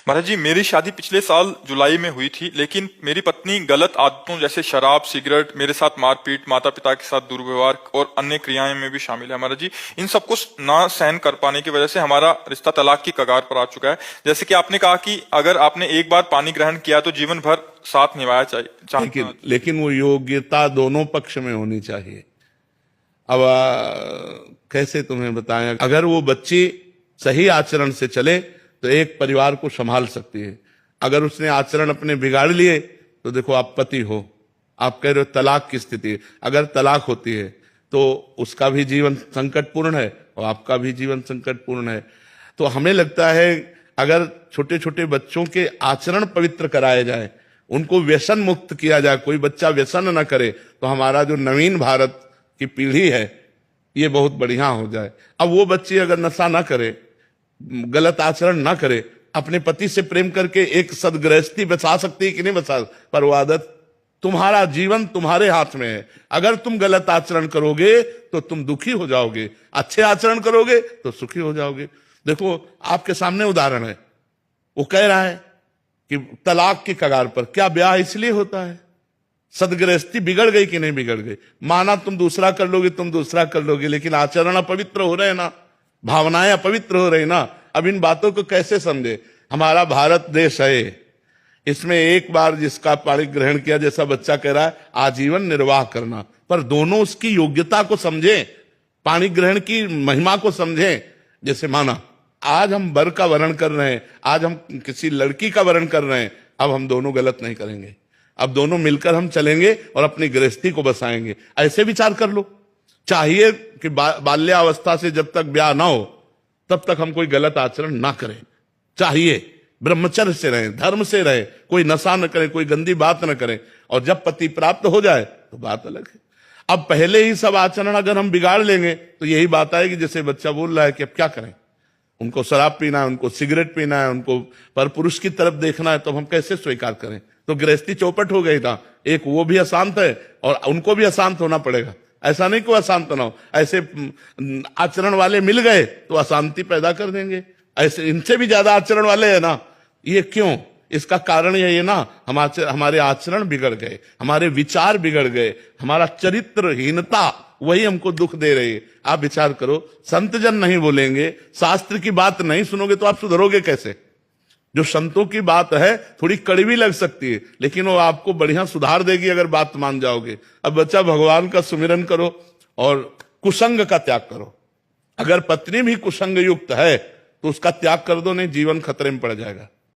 महाराज जी, मेरी शादी पिछले साल जुलाई में हुई थी, लेकिन मेरी पत्नी गलत आदतों जैसे शराब, सिगरेट, मेरे साथ मारपीट, माता पिता के साथ दुर्व्यवहार और अन्य क्रियाएं में भी शामिल है। महाराज जी, इन सबको ना सहन कर पाने की वजह से हमारा रिश्ता तलाक की कगार पर आ चुका है। जैसे कि आपने कहा कि अगर आपने एक बार पानी ग्रहण किया तो जीवन भर साथ निभाया चाहिए, लेकिन वो योग्यता दोनों पक्ष में होनी चाहिए। अब कैसे तुम्हें बताएं, अगर वो बच्ची सही आचरण से चले तो एक परिवार को संभाल सकती है। अगर उसने आचरण अपने बिगाड़ लिए तो देखो, आप पति हो, आप कह रहे हो तलाक की स्थिति है। अगर तलाक होती है तो उसका भी जीवन संकटपूर्ण है और आपका भी जीवन संकटपूर्ण है। तो हमें लगता है अगर छोटे छोटे बच्चों के आचरण पवित्र कराए जाए, उनको व्यसन मुक्त किया जाए, कोई बच्चा व्यसन न करे, तो हमारा जो नवीन भारत की पीढ़ी है ये बहुत बढ़िया हो जाए। अब वो बच्ची अगर नशा ना करे, गलत आचरण ना करे, अपने पति से प्रेम करके एक सदगृहस्थी बचा सकती है कि नहीं बचा, पर वो आदत, तुम्हारा जीवन तुम्हारे हाथ में है। अगर तुम गलत आचरण करोगे तो तुम दुखी हो जाओगे, अच्छे आचरण करोगे तो सुखी हो जाओगे। देखो, आपके सामने उदाहरण है, वो कह रहा है कि तलाक की कगार पर। क्या ब्याह इसलिए होता है? सदगृहस्थी बिगड़ गई कि नहीं बिगड़ गई? माना तुम दूसरा कर लोगे, तुम दूसरा कर लोगे, लेकिन आचरण अपवित्र हो रहे ना, भावनाएं अपवित्र हो रही ना। अब इन बातों को कैसे समझे? हमारा भारत देश है, इसमें एक बार जिसका पाणी ग्रहण किया, जैसा बच्चा कह रहा है, आजीवन निर्वाह करना, पर दोनों उसकी योग्यता को समझें, पाणी ग्रहण की महिमा को समझें। जैसे माना आज हम वर का वर्ण कर रहे हैं, आज हम किसी लड़की का वर्ण कर रहे हैं, अब हम दोनों गलत नहीं करेंगे, अब दोनों मिलकर हम चलेंगे और अपनी गृहस्थी को बसाएंगे। ऐसे विचार कर लो। चाहिए कि बाल्यावस्था से जब तक ब्याह ना हो तब तक हम कोई गलत आचरण ना करें। चाहिए ब्रह्मचर्य से रहें, धर्म से रहें, कोई नशा न करें, कोई गंदी बात न करें, और जब पति प्राप्त हो जाए तो बात अलग है। अब पहले ही सब आचरण अगर हम बिगाड़ लेंगे तो यही बात आएगी, जैसे बच्चा बोल रहा है कि अब क्या करें, उनको शराब पीना है, उनको सिगरेट पीना है, उनको पर पुरुष की तरफ देखना है, तो हम कैसे स्वीकार करें? तो गृहस्थी चौपट हो गई ना। एक वो भी अशांत है और उनको भी अशांत होना पड़ेगा। ऐसा नहीं कि अशांत ना हो, ऐसे आचरण वाले मिल गए तो अशांति पैदा कर देंगे। ऐसे इनसे भी ज्यादा आचरण वाले हैं ना। ये क्यों? इसका कारण ये ना, हमारे आचरण बिगड़ गए, हमारे विचार बिगड़ गए, हमारा चरित्रहीनता वही हमको दुख दे रही है। आप विचार करो, संतजन नहीं बोलेंगे, शास्त्र की बात नहीं सुनोगे तो आप सुधरोगे कैसे? जो संतों की बात है थोड़ी कड़वी लग सकती है, लेकिन वो आपको बढ़िया सुधार देगी अगर बात मान जाओगे। अब बच्चा, भगवान का सुमिरन करो और कुसंग का त्याग करो। अगर पत्नी भी कुसंग युक्त है तो उसका त्याग कर दो, नहीं जीवन खतरे में पड़ जाएगा।